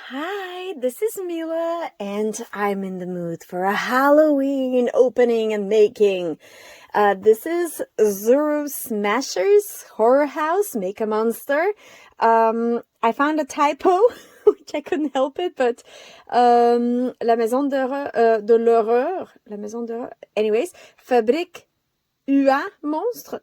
Hi, this is Mila, and I'm in the mood for a Halloween opening and making. This is ZURU Smashers Horror House Make a Monster. I found a typo, which I couldn't help it, but La Maison de l'Horreur, La Maison d'Horreur, anyways, fabrique un monstre.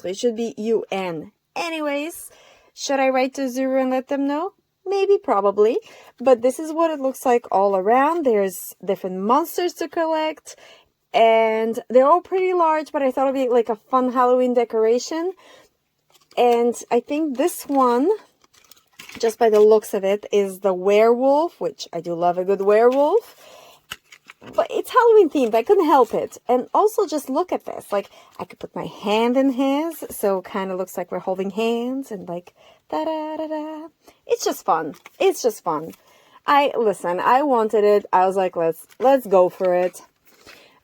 It should be UN. Anyways, should I write to ZURU and let them know? Maybe, probably. But this is what it looks like all around. There's different monsters to collect. And they're all pretty large, but I thought it'd be like a fun Halloween decoration. And I think this one, just by the looks of it, is the werewolf, which I do love a good werewolf. But it's Halloween themed. I couldn't help it. And also just look at this. Like, I could put my hand in his, so kind of looks like we're holding hands and like da-da-da-da. It's just fun. It's just fun. I wanted it. I was like, let's go for it.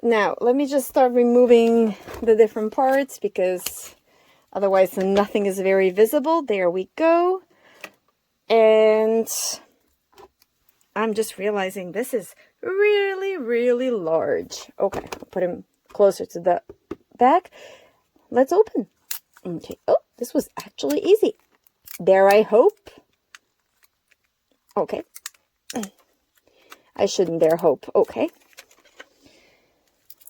Now, let me just start removing the different parts because otherwise nothing is very visible. There we go. And I'm just realizing this is really, really large. Okay, I'll put him closer to the back. Let's open. Okay. Oh, this was actually easy. Dare I hope? Okay. I shouldn't dare hope. Okay.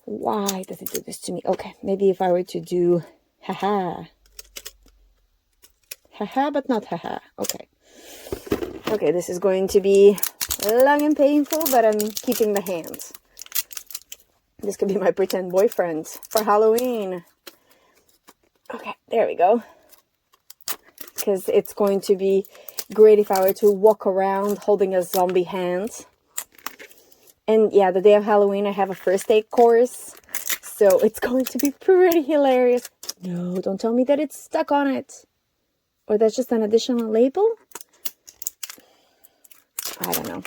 Why does it do this to me? Okay, maybe if I were to do haha. Haha, but not haha. Okay. Okay, this is going to be long and painful, but I'm keeping the hands. This could be my pretend boyfriend for Halloween. Okay, there we go. Because it's going to be great if I were to walk around holding a zombie hand. And yeah, the day of Halloween I have a first aid course, so it's going to be pretty hilarious. No, don't tell me that it's stuck on it. Or that's just an additional label? I don't know.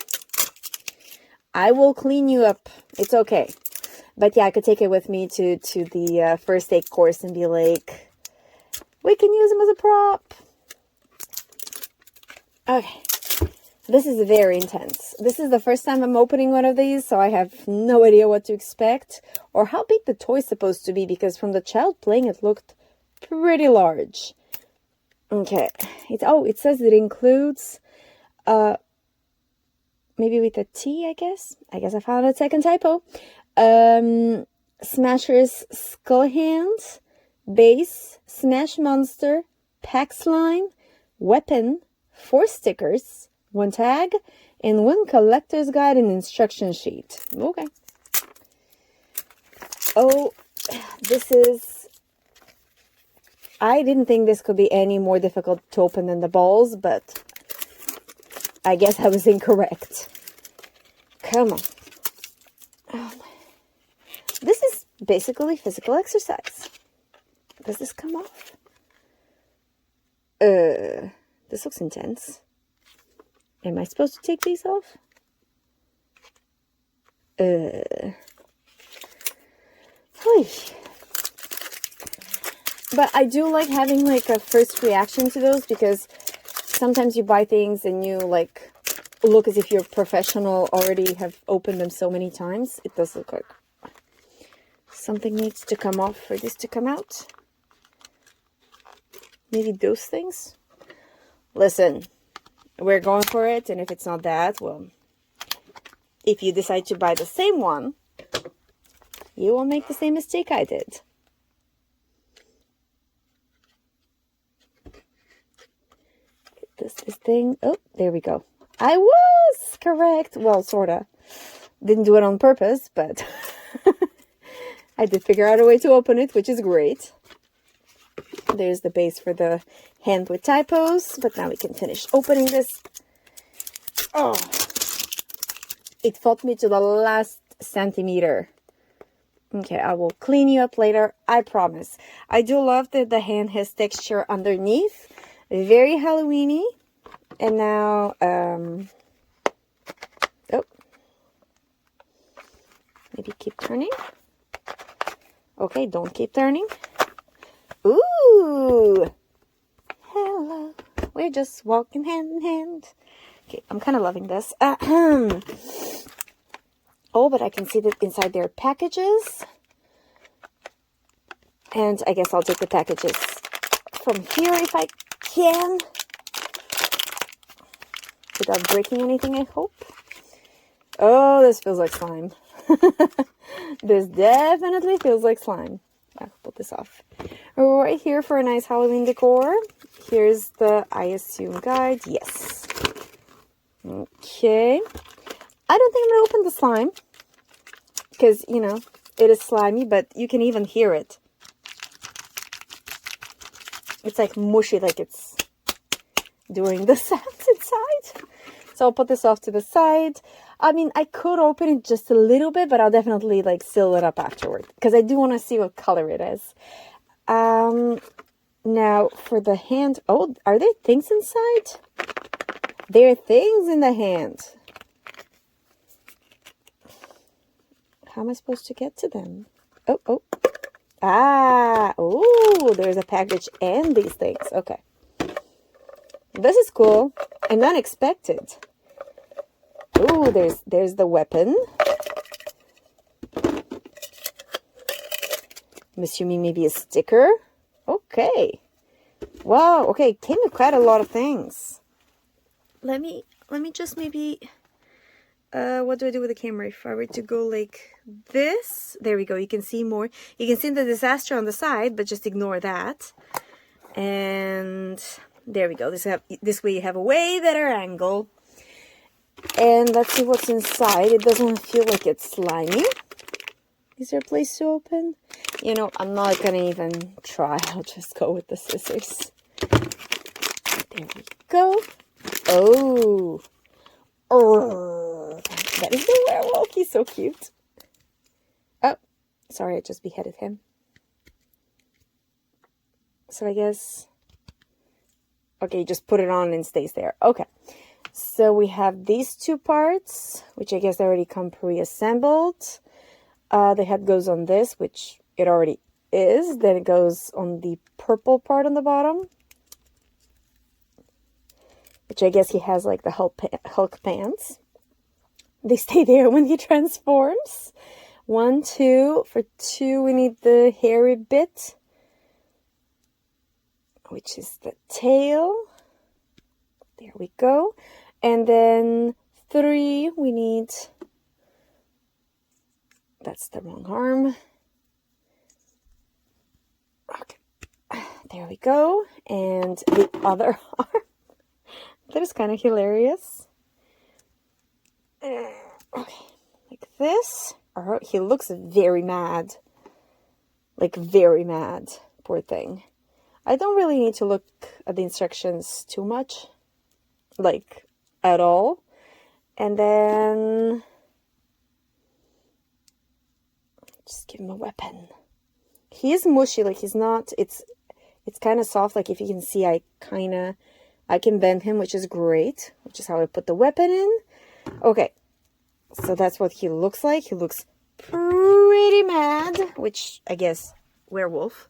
I will clean you up. It's okay. But yeah, I could take it with me to the first aid course and be like, we can use him as a prop. Okay. This is very intense. This is the first time I'm opening one of these, so I have no idea what to expect or how big the toy's supposed to be, because from the child playing it looked pretty large. Okay. It says it includes maybe with a T, I guess. I guess I found a second typo. Smasher's Skull Hand, Base, Smash Monster, Pack Slime, Weapon, 4 stickers, 1 tag, and 1 collector's guide and instruction sheet. Okay. Oh, this is... I didn't think this could be any more difficult to open than the balls, but I guess I was incorrect. Come on. Oh, this is basically physical exercise. Does this come off? This looks intense. Am I supposed to take these off? But I do like having like a first reaction to those, because sometimes you buy things and you like look as if you're professional, already have opened them so many times. It does look like something needs to come off for this to come out. Maybe those things. Listen, we're going for it, and if it's not that, well, if you decide to buy the same one, you won't make the same mistake I did. This thing. Oh, there we go. I was correct. Well, sorta. Didn't do it on purpose, but I did figure out a way to open it, which is great. There's the base for the hand with typos, but now we can finish opening this. Oh, it fought me to the last centimeter. Okay, I will clean you up later, I promise. I do love that the hand has texture underneath. Very Halloween-y. And now, oh, maybe keep turning. Okay, don't keep turning. Ooh, hello. We're just walking hand in hand. Okay, I'm kind of loving this. Oh, but I can see that inside there are packages. And I guess I'll take the packages from here if I can. Without breaking anything, I hope. Oh, this feels like slime. This definitely feels like slime. I'll put this off. Right here for a nice Halloween decor. Here's the, I assume, guide. Yes. Okay. I don't think I'm going to open the slime. Because, you know, it is slimy, but you can even hear it. It's like mushy, like it's doing the sounds inside. So I'll put this off to the side. I mean, I could open it just a little bit, but I'll definitely like seal it up afterward. Because I do want to see what color it is. Now for the hand. Oh, are there things inside? There are things in the hand. How am I supposed to get to them? Oh. Ah, oh, there's a package and these things. Okay. This is cool and unexpected. Oh, there's the weapon. I'm assuming maybe a sticker. Okay. Wow, okay, came with quite a lot of things. Let me just maybe what do I do with the camera? If I were to go like this, there we go. You can see more. You can see the disaster on the side, but just ignore that. And there we go. This way you have a way better angle. And let's see what's inside. It doesn't feel like it's slimy. Is there a place to open? You know, I'm not gonna even try. I'll just go with the scissors. There we go. Oh. That is the werewolf. He's so cute. Oh, sorry, I just beheaded him. So I guess... Okay, just put it on and stays there. Okay. So we have these two parts, which I guess they already come pre-assembled. The head goes on this, which it already is. Then it goes on the purple part on the bottom. Which I guess he has like the Hulk pants. They stay there when he transforms. 1, 2. For 2, we need the hairy bit, which is the tail. There we go. And then 3, we need... That's the wrong arm. Okay. There we go. And the other arm. That is kind of hilarious. Okay, like this. Oh, he looks very mad. Like, very mad. Poor thing. I don't really need to look at the instructions too much. Like, at all. And then... just give him a weapon. He is mushy, like he's not... It's kind of soft, like if you can see, I can bend him, which is great. Which is how I put the weapon in. Okay. So that's what he looks like. He looks pretty mad, which I guess werewolf.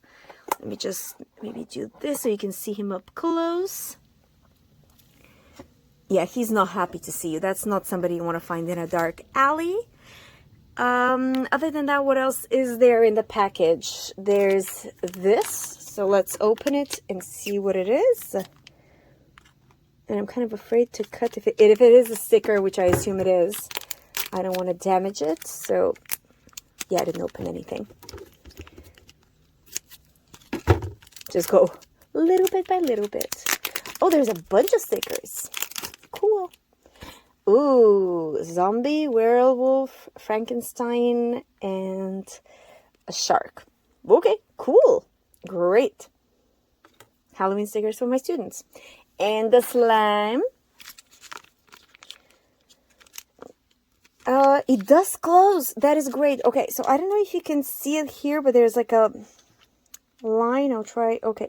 Let me just maybe do this so you can see him up close. Yeah, he's not happy to see you. That's not somebody you want to find in a dark alley. Other than that, what else is there in the package? There's this. So let's open it and see what it is. And I'm kind of afraid to cut if it is a sticker, which I assume it is. I don't want to damage it. So, yeah, I didn't open anything. Just go little bit by little bit. Oh, there's a bunch of stickers. Cool. Ooh, zombie, werewolf, Frankenstein, and a shark. Okay, cool. Great. Halloween stickers for my students. And the slime. It does close. That is great. Okay, so I don't know if you can see it here, but there's like a line. I'll try. Okay,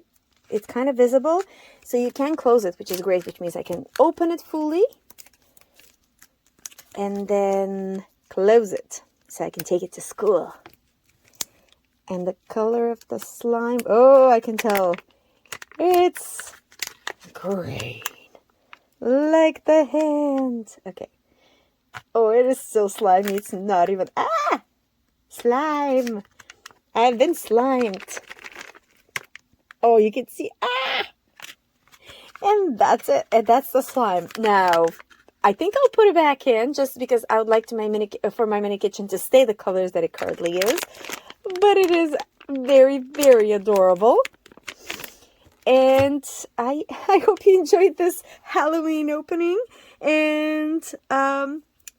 it's kind of visible. So you can close it, which is great, which means I can open it fully. And then close it so I can take it to school. And the color of the slime, oh, I can tell. It's green. like the hand. Okay. Oh, it is so slimy. It's not even... Ah! Slime. I've been slimed. Oh, you can see... Ah! And that's it. And that's the slime. Now, I think I'll put it back in just because I would like to for my mini kitchen to stay the colors that it currently is. But it is very, very adorable. And I hope you enjoyed this Halloween opening. And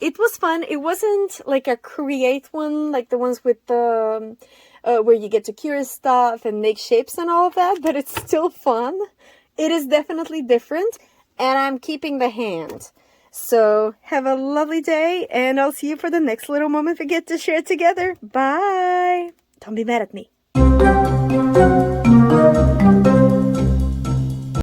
it was fun. It wasn't like a create one, like the ones with the where you get to cure stuff and make shapes and all of that, but it's still fun. It is definitely different, and I'm keeping the hand. So have a lovely day, and I'll see you for the next little moment we get to share together. Bye! Don't be mad at me.